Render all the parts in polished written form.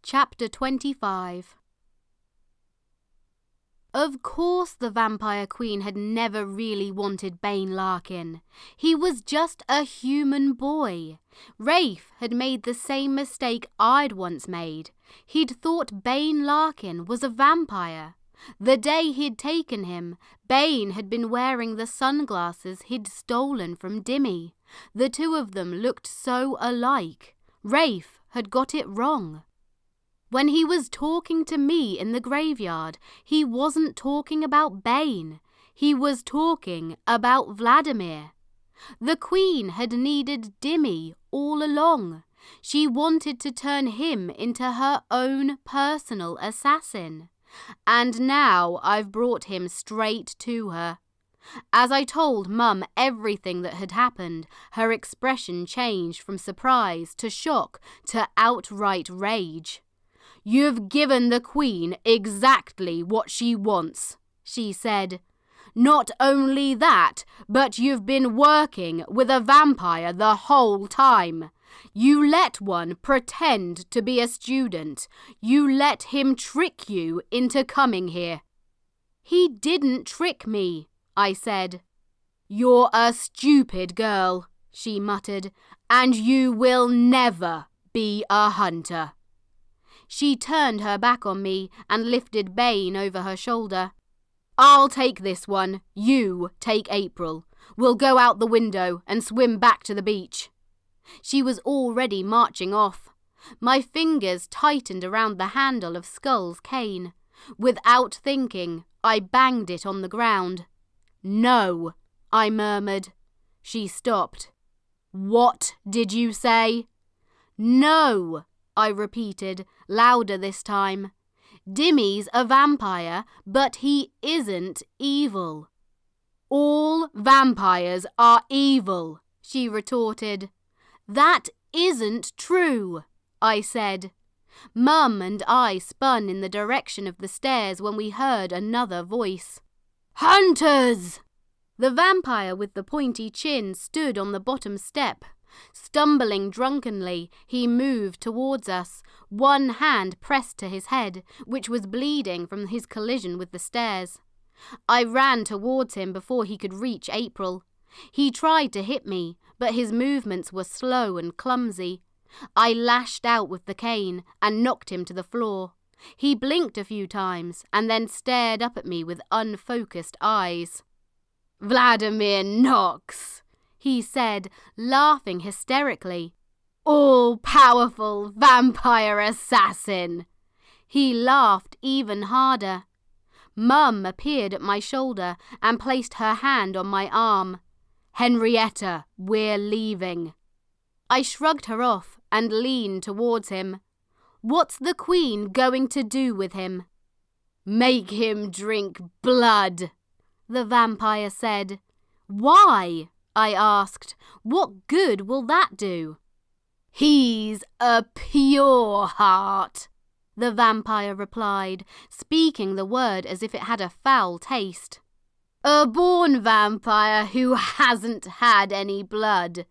Chapter 25. Of course the Vampire Queen had never really wanted Bane Larkin. He was just a human boy. Rafe had made the same mistake I'd once made. He'd thought Bane Larkin was a vampire. The day he'd taken him, Bane had been wearing the sunglasses he'd stolen from Dimmy. The two of them looked so alike. Rafe had got it wrong. When he was talking to me in the graveyard, he wasn't talking about Bane. He was talking about Vladimir. The Queen had needed Dimmy all along. She wanted to turn him into her own personal assassin. And now I've brought him straight to her. As I told Mum everything that had happened, her expression changed from surprise to shock to outright rage. "You've given the Queen exactly what she wants," she said. "Not only that, but you've been working with a vampire the whole time. You let one pretend to be a student. You let him trick you into coming here." "He didn't trick me," I said. "You're a stupid girl," she muttered, "and you will never be a hunter." She turned her back on me and lifted Bane over her shoulder. "I'll take this one. You take April. We'll go out the window and swim back to the beach." She was already marching off. My fingers tightened around the handle of Skull's cane. Without thinking, I banged it on the ground. "No," I murmured. She stopped. "What did you say?" "No," I repeated, louder this time. "Dimmy's a vampire, but he isn't evil." "All vampires are evil," she retorted. "That isn't true," I said. Mum and I spun in the direction of the stairs when we heard another voice. "Hunters!" The vampire with the pointy chin stood on the bottom step. Stumbling drunkenly, he moved towards us, one hand pressed to his head, which was bleeding from his collision with the stairs. I ran towards him before he could reach April. He tried to hit me, but his movements were slow and clumsy. I lashed out with the cane and knocked him to the floor. He blinked a few times and then stared up at me with unfocused eyes. "Vladimir Knox," he said, laughing hysterically. "All-powerful vampire assassin." He laughed even harder. Mum appeared at my shoulder and placed her hand on my arm. "Henrietta, we're leaving." I shrugged her off and leaned towards him. "What's the Queen going to do with him?" "Make him drink blood," the vampire said. "Why?" I asked. "What good will that do?" "He's a pure heart," the vampire replied, speaking the word as if it had a foul taste. "A born vampire who hasn't had any blood.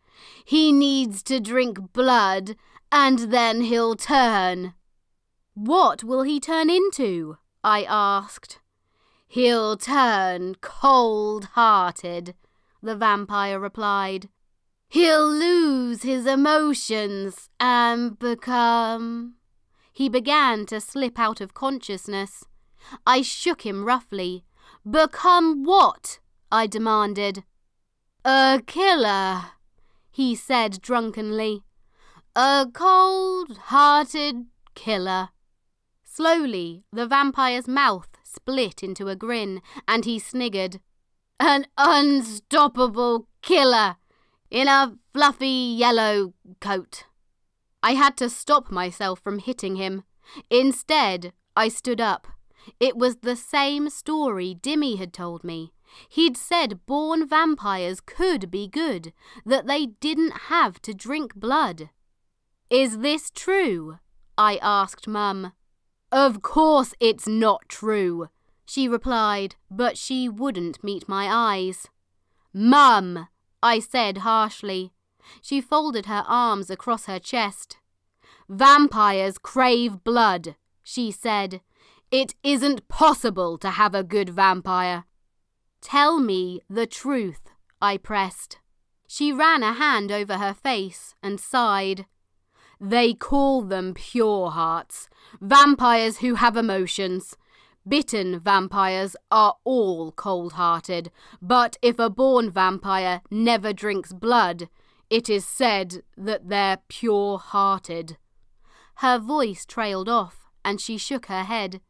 He needs to drink blood and then he'll turn." "What will he turn into?" I asked. "He'll turn cold-hearted," the vampire replied. "He'll lose his emotions and become—" He began to slip out of consciousness. I shook him roughly. "Become what?" I demanded. "A killer," he said drunkenly. "A cold-hearted killer." Slowly, the vampire's mouth split into a grin, and he sniggered. "An unstoppable killer in a fluffy yellow coat." I had to stop myself from hitting him. Instead, I stood up. It was the same story Dimmy had told me. He'd said born vampires could be good, that they didn't have to drink blood. "Is this true?" I asked Mum. "Of course it's not true," she replied, but she wouldn't meet my eyes. "Mum," I said harshly. She folded her arms across her chest. Vampires crave blood, she said. It isn't possible to have a good vampire. Tell me the truth, I pressed. She ran a hand over her face and sighed. They call them pure hearts, vampires who have emotions. Bitten vampires are all cold-hearted, but if a born vampire never drinks blood, it is said that they're pure-hearted. Her voice trailed off, and she shook her head.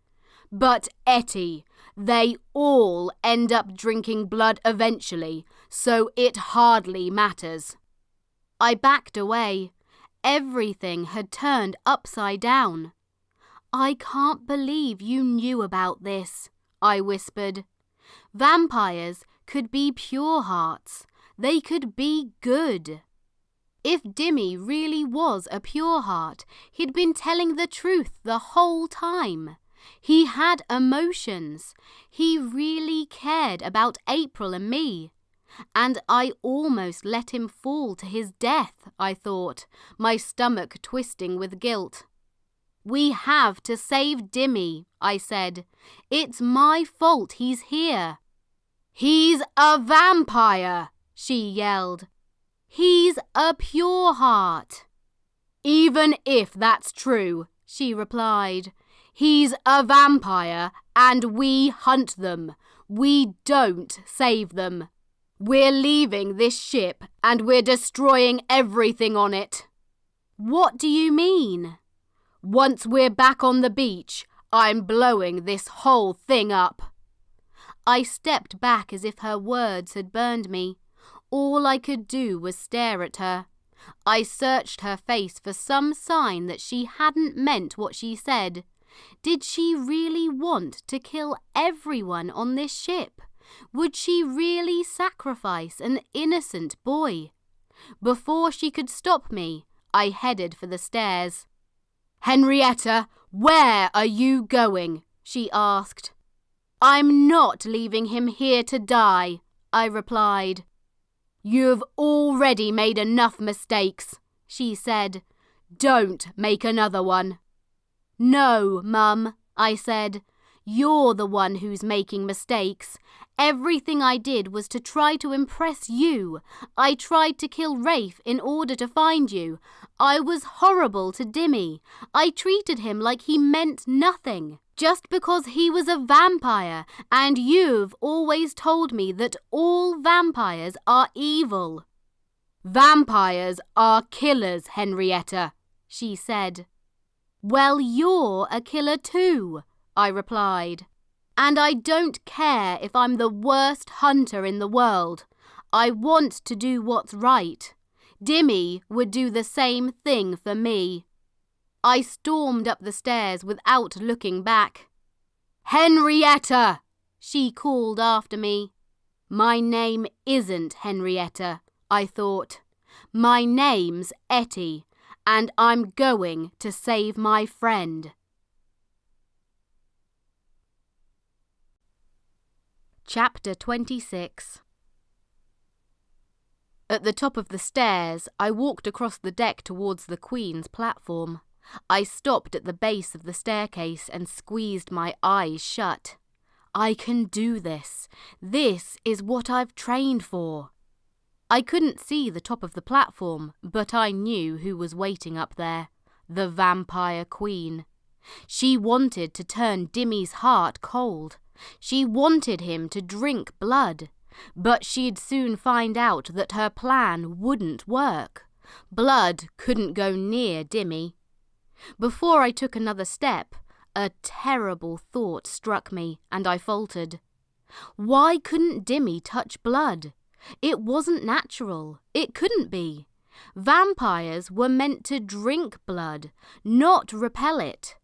But Etty, they all end up drinking blood eventually, so it hardly matters. I backed away. Everything had turned upside down. I can't believe you knew about this, I whispered. Vampires could be pure hearts. They could be good. If Dimmy really was a pure heart, he'd been telling the truth the whole time. He had emotions. He really cared about April and me. And I almost let him fall to his death, I thought, my stomach twisting with guilt. We have to save Dimmy, I said. It's my fault he's here. He's a vampire, she yelled. He's a pure heart. Even if that's true, she replied. He's a vampire and we hunt them. We don't save them. We're leaving this ship and we're destroying everything on it. What do you mean? Once we're back on the beach, I'm blowing this whole thing up. I stepped back as if her words had burned me. All I could do was stare at her. I searched her face for some sign that she hadn't meant what she said. Did she really want to kill everyone on this ship? Would she really sacrifice an innocent boy? Before she could stop me, I headed for the stairs. Henrietta, where are you going? She asked. I'm not leaving him here to die, I replied. You've already made enough mistakes, she said. Don't make another one. No, Mum, I said. You're the one who's making mistakes. Everything I did was to try to impress you. I tried to kill Rafe in order to find you. I was horrible to Dimmy. I treated him like he meant nothing, just because he was a vampire, and you've always told me that all vampires are evil. Vampires are killers, Henrietta, she said. Well, you're a killer too, I replied. And I don't care if I'm the worst hunter in the world. I want to do what's right. Dimmy would do the same thing for me. I stormed up the stairs without looking back. Henrietta! She called after me. My name isn't Henrietta, I thought. My name's Etty, and I'm going to save my friend. Chapter 26. At the top of the stairs, I walked across the deck towards the Queen's platform. I stopped at the base of the staircase and squeezed my eyes shut. I can do this. This is what I've trained for. I couldn't see the top of the platform, but I knew who was waiting up there. The Vampire Queen. She wanted to turn Dimmy's heart cold. She wanted him to drink blood, but she'd soon find out that her plan wouldn't work. Blood couldn't go near Dimmy. Before I took another step, a terrible thought struck me and I faltered. Why couldn't Dimmy touch blood? It wasn't natural. It couldn't be. Vampires were meant to drink blood, not repel it.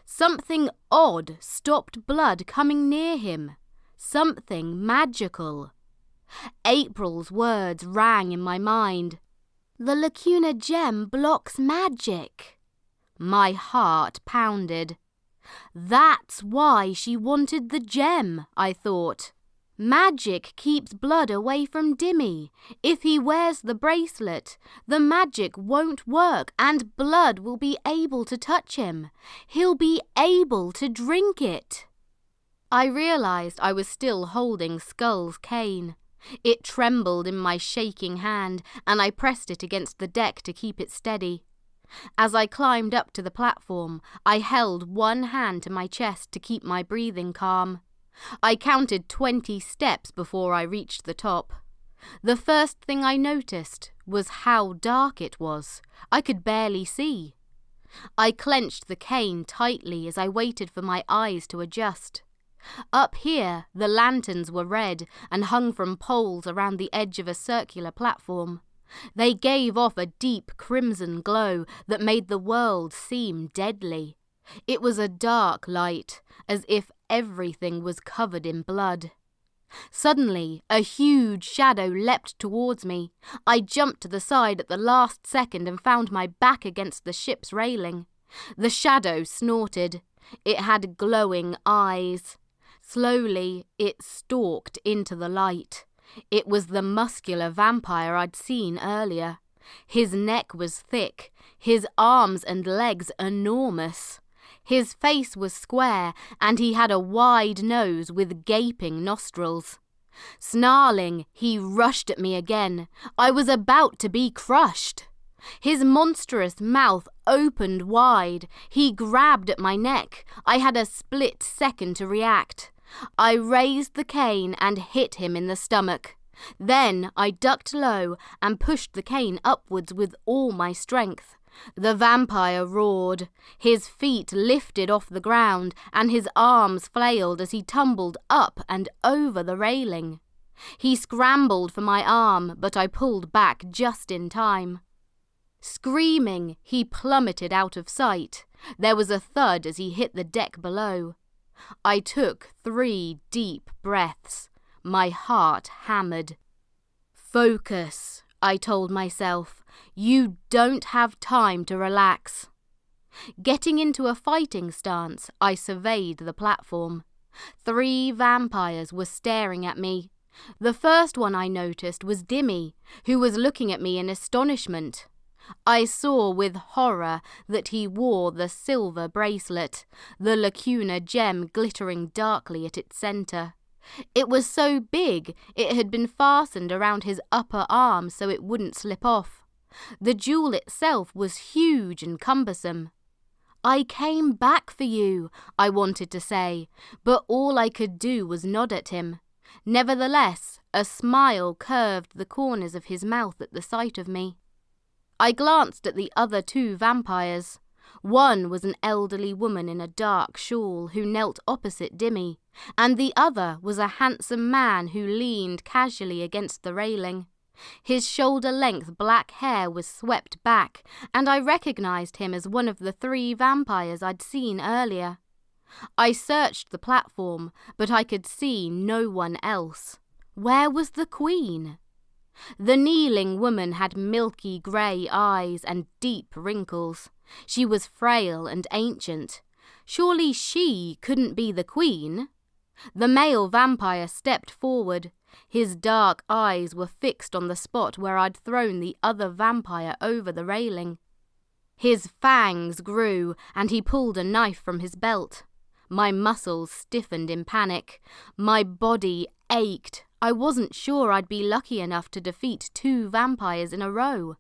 Something odd stopped blood coming near him. Something magical. April's words rang in my mind. The Lacuna gem blocks magic. My heart pounded. That's why she wanted the gem, I thought. Magic keeps blood away from Dimmy. If he wears the bracelet, the magic won't work and blood will be able to touch him. He'll be able to drink it." I realised I was still holding Skull's cane. It trembled in my shaking hand, and I pressed it against the deck to keep it steady. As I climbed up to the platform, I held one hand to my chest to keep my breathing calm. I counted 20 steps before I reached the top. The first thing I noticed was how dark it was. I could barely see. I clenched the cane tightly as I waited for my eyes to adjust. Up here, the lanterns were red and hung from poles around the edge of a circular platform. They gave off a deep crimson glow that made the world seem deadly. It was a dark light, as if everything was covered in blood. Suddenly, a huge shadow leapt towards me. I jumped to the side at the last second and found my back against the ship's railing. The shadow snorted. It had glowing eyes. Slowly, it stalked into the light. It was the muscular vampire I'd seen earlier. His neck was thick, his arms and legs enormous. His face was square, and he had a wide nose with gaping nostrils. Snarling, he rushed at me again. I was about to be crushed. His monstrous mouth opened wide. He grabbed at my neck. I had a split second to react. I raised the cane and hit him in the stomach. Then I ducked low and pushed the cane upwards with all my strength. The vampire roared. His feet lifted off the ground and his arms flailed as he tumbled up and over the railing. He scrambled for my arm, but I pulled back just in time. Screaming, he plummeted out of sight. There was a thud as he hit the deck below. I took 3 deep breaths. My heart hammered. "Focus," I told myself. "You don't have time to relax." Getting into a fighting stance, I surveyed the platform. 3 vampires were staring at me. The first one I noticed was Dimmy, who was looking at me in astonishment. I saw with horror that he wore the silver bracelet, the lacuna gem glittering darkly at its centre. It was so big it had been fastened around his upper arm so it wouldn't slip off. The jewel itself was huge and cumbersome. "I came back for you," I wanted to say, but all I could do was nod at him. Nevertheless, a smile curved the corners of his mouth at the sight of me. I glanced at the other 2 vampires. One was an elderly woman in a dark shawl who knelt opposite Dimmy, and the other was a handsome man who leaned casually against the railing. His shoulder-length black hair was swept back, and I recognised him as one of the 3 vampires I'd seen earlier. I searched the platform, but I could see no one else. Where was the Queen? The kneeling woman had milky grey eyes and deep wrinkles. She was frail and ancient. Surely she couldn't be the Queen? The male vampire stepped forward. His dark eyes were fixed on the spot where I'd thrown the other vampire over the railing. His fangs grew, and he pulled a knife from his belt. My muscles stiffened in panic. My body ached. I wasn't sure I'd be lucky enough to defeat 2 vampires in a row.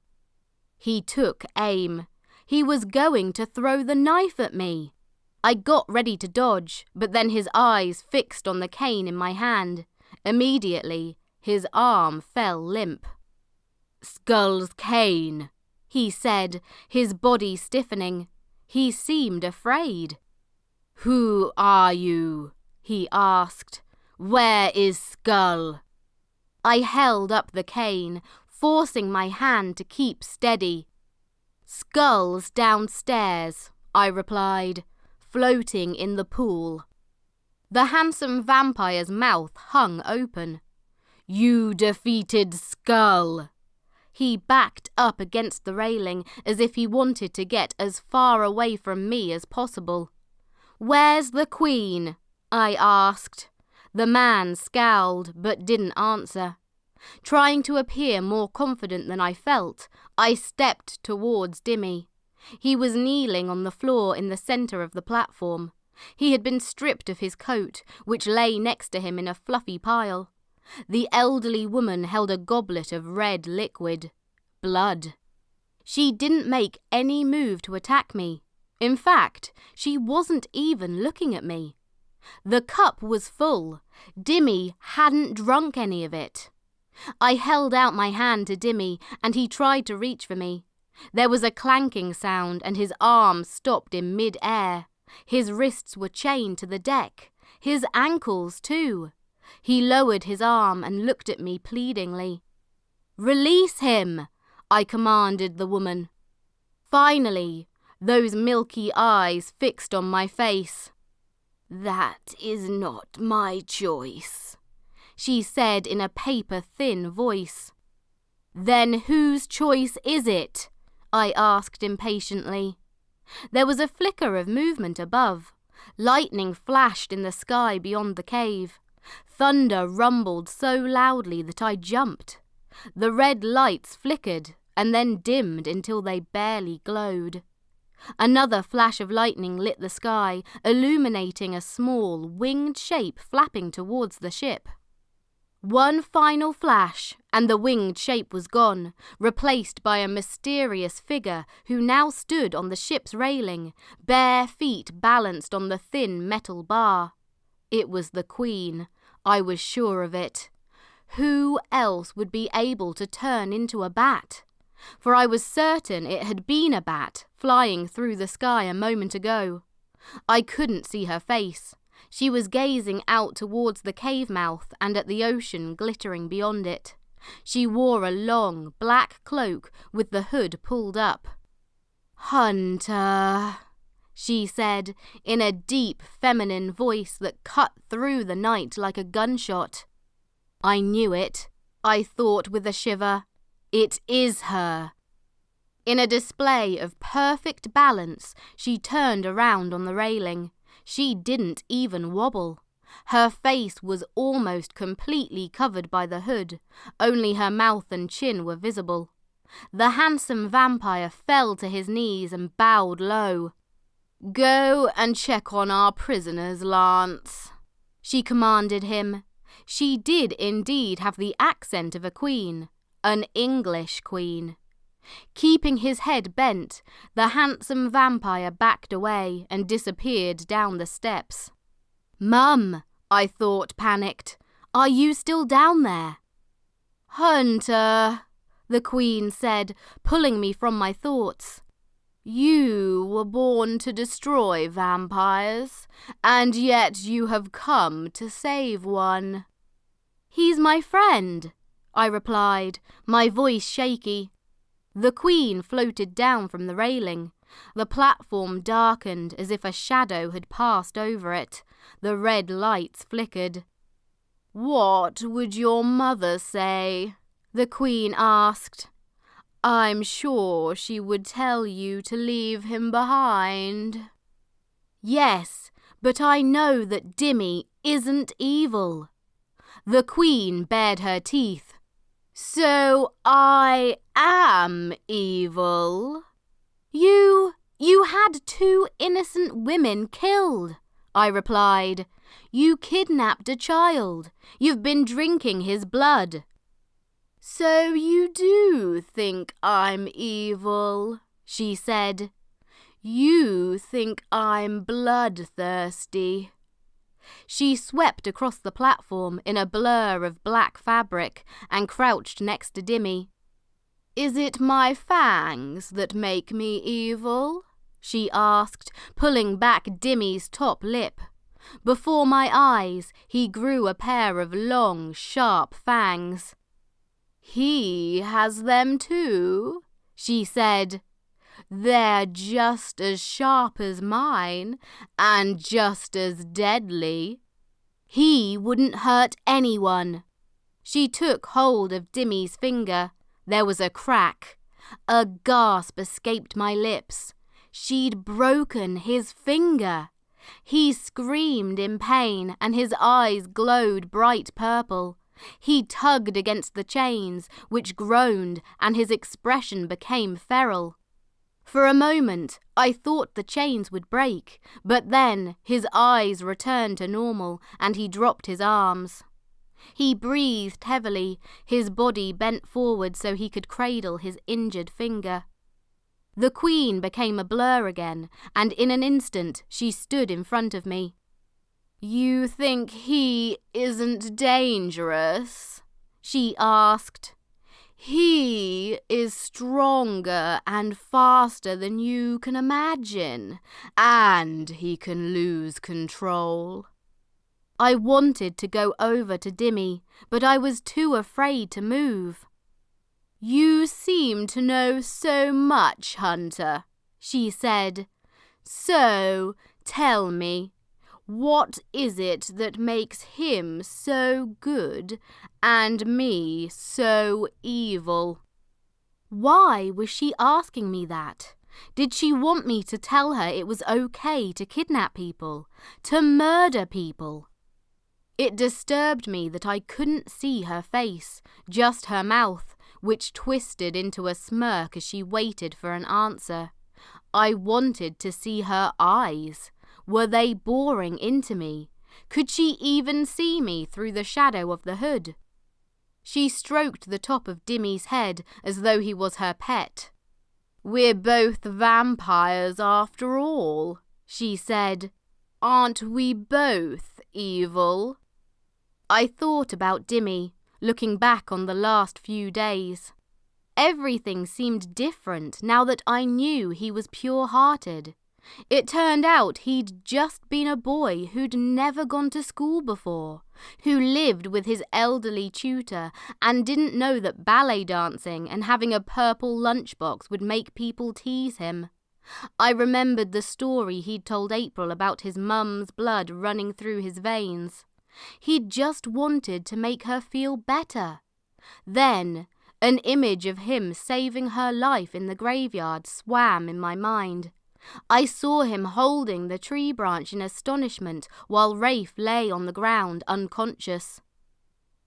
He took aim. He was going to throw the knife at me. I got ready to dodge, but then his eyes fixed on the cane in my hand. Immediately, his arm fell limp. "Skull's cane," he said, his body stiffening. He seemed afraid. "Who are you?" he asked. "Where is Skull?" I held up the cane, forcing my hand to keep steady. "Skull's downstairs," I replied, floating in the pool. The handsome vampire's mouth hung open. "You defeated Skull." He backed up against the railing as if he wanted to get as far away from me as possible. "Where's the Queen?" I asked. The man scowled but didn't answer. Trying to appear more confident than I felt, I stepped towards Dimmy. He was kneeling on the floor in the centre of the platform. He had been stripped of his coat, which lay next to him in a fluffy pile. The elderly woman held a goblet of red liquid. Blood. She didn't make any move to attack me. In fact, she wasn't even looking at me. The cup was full. Dimmy hadn't drunk any of it. I held out my hand to Dimmy and he tried to reach for me. There was a clanking sound and his arms stopped in mid-air. His wrists were chained to the deck. His ankles too. He lowered his arm and looked at me pleadingly. "Release him!" I commanded the woman. Finally, those milky eyes fixed on my face. "That is not my choice," she said in a paper-thin voice. "Then whose choice is it?" I asked impatiently. There was a flicker of movement above. Lightning flashed in the sky beyond the cave. Thunder rumbled so loudly that I jumped. The red lights flickered and then dimmed until they barely glowed. Another flash of lightning lit the sky, illuminating a small, winged shape flapping towards the ship. One final flash, and the winged shape was gone, replaced by a mysterious figure who now stood on the ship's railing, bare feet balanced on the thin metal bar. It was the Queen. I was sure of it. Who else would be able to turn into a bat? For I was certain it had been a bat flying through the sky a moment ago. I couldn't see her face. She was gazing out towards the cave mouth and at the ocean glittering beyond it. She wore a long, black cloak with the hood pulled up. "Hunter," she said, in a deep feminine voice that cut through the night like a gunshot. I knew it, I thought with a shiver. It is her. In a display of perfect balance, she turned around on the railing. She didn't even wobble. Her face was almost completely covered by the hood. Only her mouth and chin were visible. The handsome vampire fell to his knees and bowed low. "Go and check on our prisoners, Lance," she commanded him. She did indeed have the accent of a queen, an English queen. Keeping his head bent, the handsome vampire backed away and disappeared down the steps. "Mum," I thought, panicked, "are you still down there?" "Hunter," the Queen said, pulling me from my thoughts. "You were born to destroy vampires, and yet you have come to save one." "He's my friend," I replied, my voice shaky. The Queen floated down from the railing. The platform darkened as if a shadow had passed over it. The red lights flickered. "What would your mother say?" the Queen asked. "I'm sure she would tell you to leave him behind." "Yes, but I know that Dimmy isn't evil." The Queen bared her teeth. "So I am evil?" You had 2 innocent women killed," I replied. "You kidnapped a child. You've been drinking his blood." "So you do think I'm evil," she said. "You think I'm bloodthirsty." She swept across the platform in a blur of black fabric and crouched next to Dimmy. "Is it my fangs that make me evil?" she asked, pulling back Dimmy's top lip. Before my eyes, he grew a pair of long, sharp fangs. "He has them too," she said. "They're just as sharp as mine, and just as deadly." "He wouldn't hurt anyone." She took hold of Dimmy's finger. There was a crack. A gasp escaped my lips. She'd broken his finger. He screamed in pain and his eyes glowed bright purple. He tugged against the chains, which groaned, and his expression became feral. For a moment, I thought the chains would break, but then his eyes returned to normal and he dropped his arms. He breathed heavily, his body bent forward so he could cradle his injured finger. The Queen became a blur again, and in an instant she stood in front of me. "You think he isn't dangerous?" she asked. "He is stronger and faster than you can imagine, and he can lose control." I wanted to go over to Dimmy, but I was too afraid to move. "You seem to know so much, Hunter," she said. "So, tell me, what is it that makes him so good and me so evil?" Why was she asking me that? Did she want me to tell her it was okay to kidnap people, to murder people? It disturbed me that I couldn't see her face, just her mouth, which twisted into a smirk as she waited for an answer. I wanted to see her eyes. Were they boring into me? Could she even see me through the shadow of the hood? She stroked the top of Dimmy's head as though he was her pet. "We're both vampires after all," she said. "Aren't we both evil?" I thought about Dimmy, looking back on the last few days. Everything seemed different now that I knew he was pure-hearted. It turned out he'd just been a boy who'd never gone to school before, who lived with his elderly tutor and didn't know that ballet dancing and having a purple lunchbox would make people tease him. I remembered the story he'd told April about his mum's blood running through his veins. He'd just wanted to make her feel better. Then, an image of him saving her life in the graveyard swam in my mind. I saw him holding the tree branch in astonishment while Rafe lay on the ground unconscious.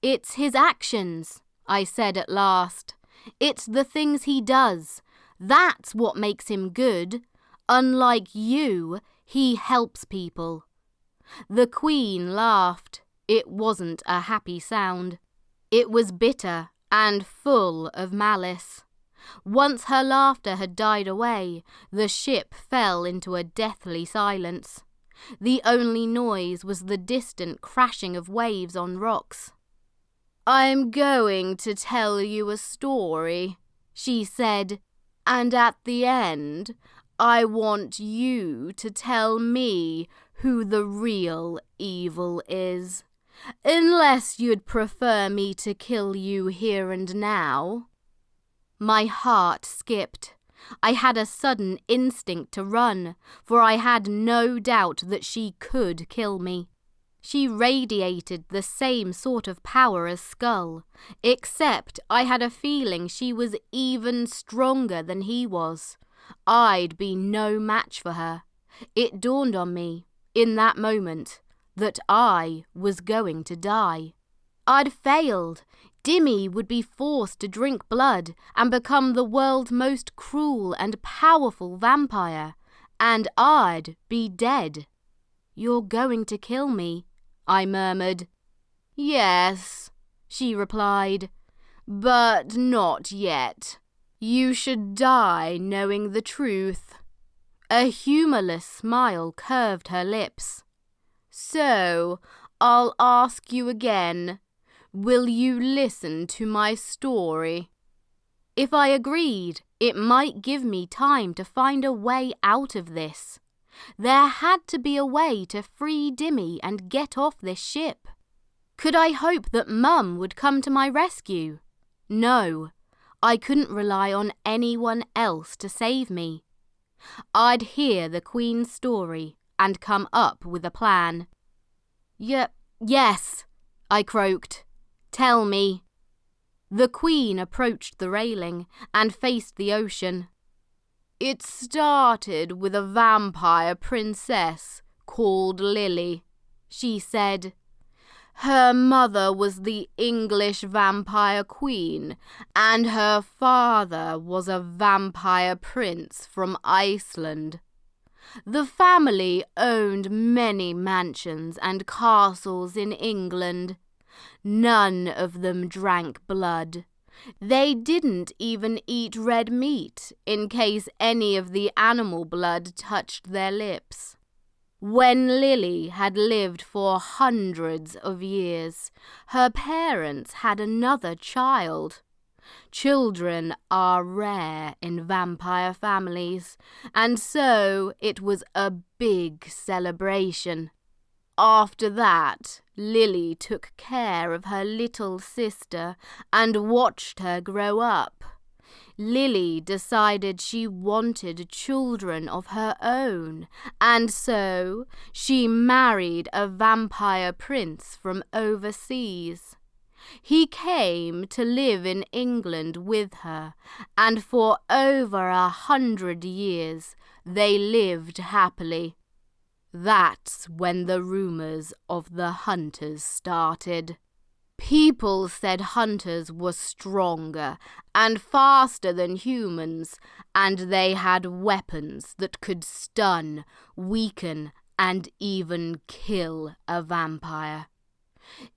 "It's his actions," I said at last. "It's the things he does. That's what makes him good. Unlike you, he helps people." The Queen laughed. It wasn't a happy sound. It was bitter and full of malice. Once her laughter had died away, the ship fell into a deathly silence. The only noise was the distant crashing of waves on rocks. "I'm going to tell you a story," she said, "and at the end, I want you to tell me who the real evil is. Unless you'd prefer me to kill you here and now." My heart skipped. I had a sudden instinct to run, for I had no doubt that she could kill me. She radiated the same sort of power as Skull, except I had a feeling she was even stronger than he was. I'd be no match for her. It dawned on me, in that moment, that I was going to die. I'd failed. Dimmy would be forced to drink blood and become the world's most cruel and powerful vampire, and I'd be dead. "You're going to kill me," I murmured. "Yes," she replied, "but not yet. You should die knowing the truth." A humourless smile curved her lips. "So, I'll ask you again. Will you listen to my story?" If I agreed, it might give me time to find a way out of this. There had to be a way to free Dimmy and get off this ship. Could I hope that Mum would come to my rescue? No, I couldn't rely on anyone else to save me. I'd hear the Queen's story and come up with a plan. Yes, I croaked. "Tell me." The Queen approached the railing and faced the ocean. "It started with a vampire princess called Lily," she said. "Her mother was the English vampire queen, and her father was a vampire prince from Iceland. The family owned many mansions and castles in England. None of them drank blood. They didn't even eat red meat in case any of the animal blood touched their lips. When Lily had lived for hundreds of years, her parents had another child. Children are rare in vampire families, and so it was a big celebration. After that, Lily took care of her little sister and watched her grow up. Lily decided she wanted children of her own, and so she married a vampire prince from overseas. He came to live in England with her, and for over 100 years they lived happily. That's when the rumors of the hunters started. People said hunters were stronger and faster than humans, and they had weapons that could stun, weaken, and even kill a vampire.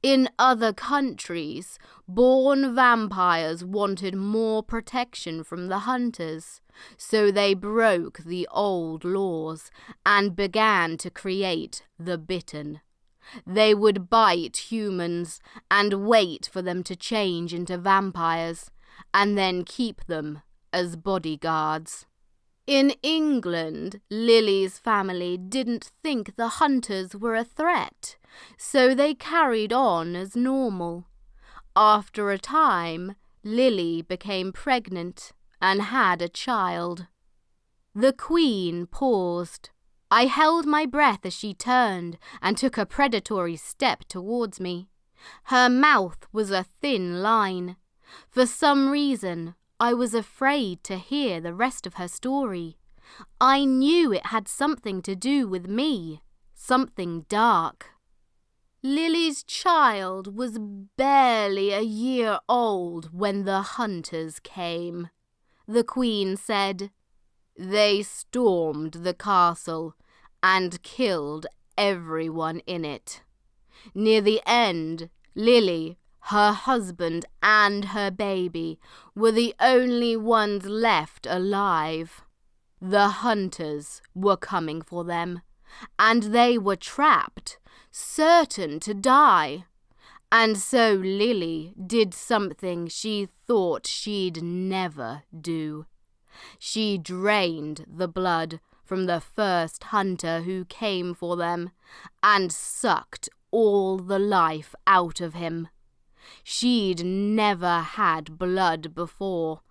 In other countries, born vampires wanted more protection from the hunters, so they broke the old laws and began to create the bitten. They would bite humans and wait for them to change into vampires, and then keep them as bodyguards. In England, Lily's family didn't think the hunters were a threat, so they carried on as normal. After a time, Lily became pregnant and had a child. The Queen paused. I held my breath as she turned and took a predatory step towards me. Her mouth was a thin line. For some reason, I was afraid to hear the rest of her story. I knew it had something to do with me, something dark. Lily's child was barely a year old when the hunters came, the Queen said. They stormed the castle and killed everyone in it. Near the end, Lily, her husband and her baby were the only ones left alive. The hunters were coming for them, and they were trapped, certain to die. And so Lily did something she thought she'd never do. She drained the blood from the first hunter who came for them and sucked all the life out of him. She'd never had blood before,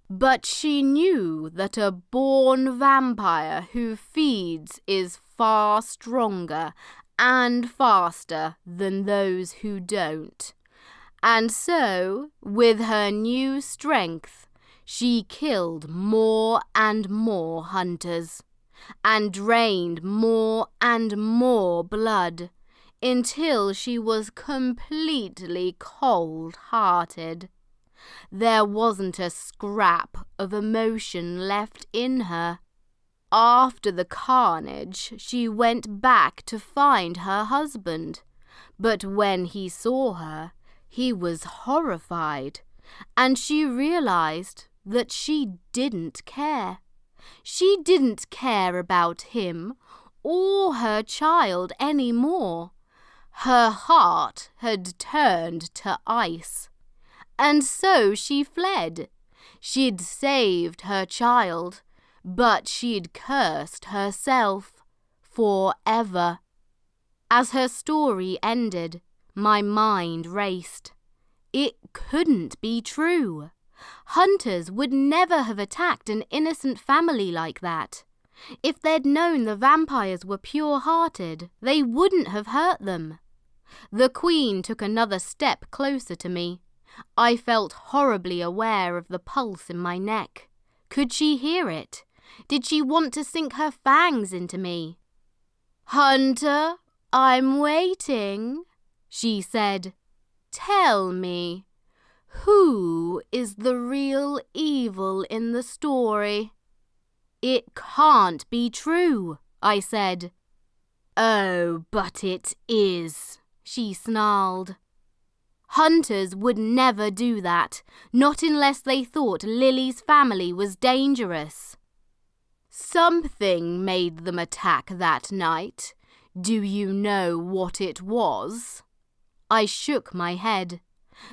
but she knew that a born vampire who feeds is far stronger and faster than those who don't. And so, with her new strength, she killed more and more hunters, and drained more and more blood, until she was completely cold-hearted. There wasn't a scrap of emotion left in her. After the carnage, she went back to find her husband, but when he saw her, he was horrified, and she realized that she didn't care. She didn't care about him or her child any more. Her heart had turned to ice. And so she fled. She'd saved her child, but she'd cursed herself forever. As her story ended, my mind raced. It couldn't be true. Hunters would never have attacked an innocent family like that. If they'd known the vampires were pure-hearted, they wouldn't have hurt them. The Queen took another step closer to me. I felt horribly aware of the pulse in my neck. Could she hear it? Did she want to sink her fangs into me? "Hunter, I'm waiting," she said. "Tell me, who is the real evil in the story?" "It can't be true," I said. "Oh, but it is," she snarled. "Hunters would never do that, not unless they thought Lily's family was dangerous." "Something made them attack that night. Do you know what it was?" I shook my head.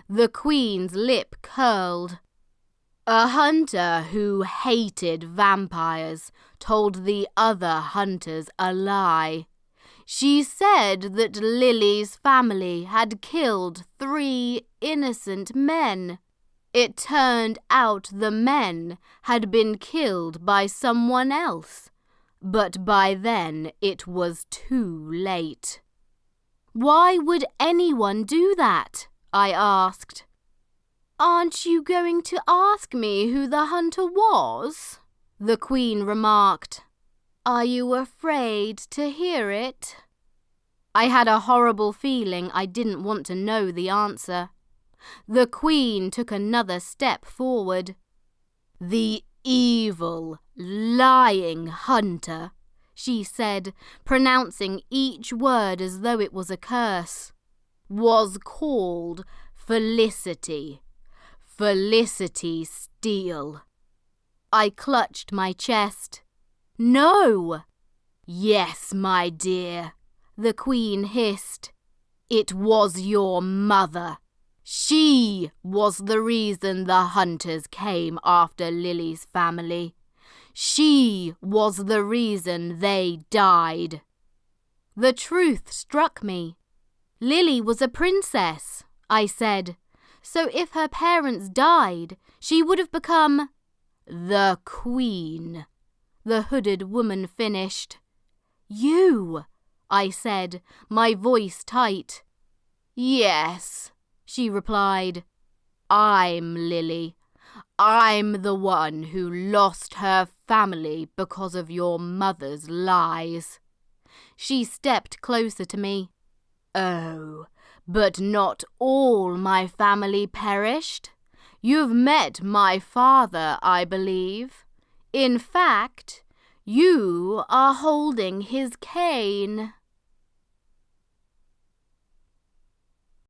The Queen's lip curled. "A hunter who hated vampires told the other hunters a lie. She said that Lily's family had killed 3 innocent men. It turned out the men had been killed by someone else, but by then it was too late." "Why would anyone do that?" I asked. "Aren't you going to ask me who the hunter was?" the Queen remarked. "Are you afraid to hear it?" I had a horrible feeling I didn't want to know the answer. The Queen took another step forward. "The evil, lying hunter," she said, pronouncing each word as though it was a curse, "was called Felicity. Felicity Steele." I clutched my chest. "No!" "Yes, my dear," the Queen hissed. "It was your mother. She was the reason the hunters came after Lily's family. She was the reason they died." The truth struck me. Lily was a princess, I said. So if her parents died, she would have become the Queen, the hooded woman finished. "You," I said, my voice tight. "Yes," she replied. "I'm Lily. I'm the one who lost her family because of your mother's lies." She stepped closer to me. "Oh, but not all my family perished. You've met my father, I believe. In fact, you are holding his cane."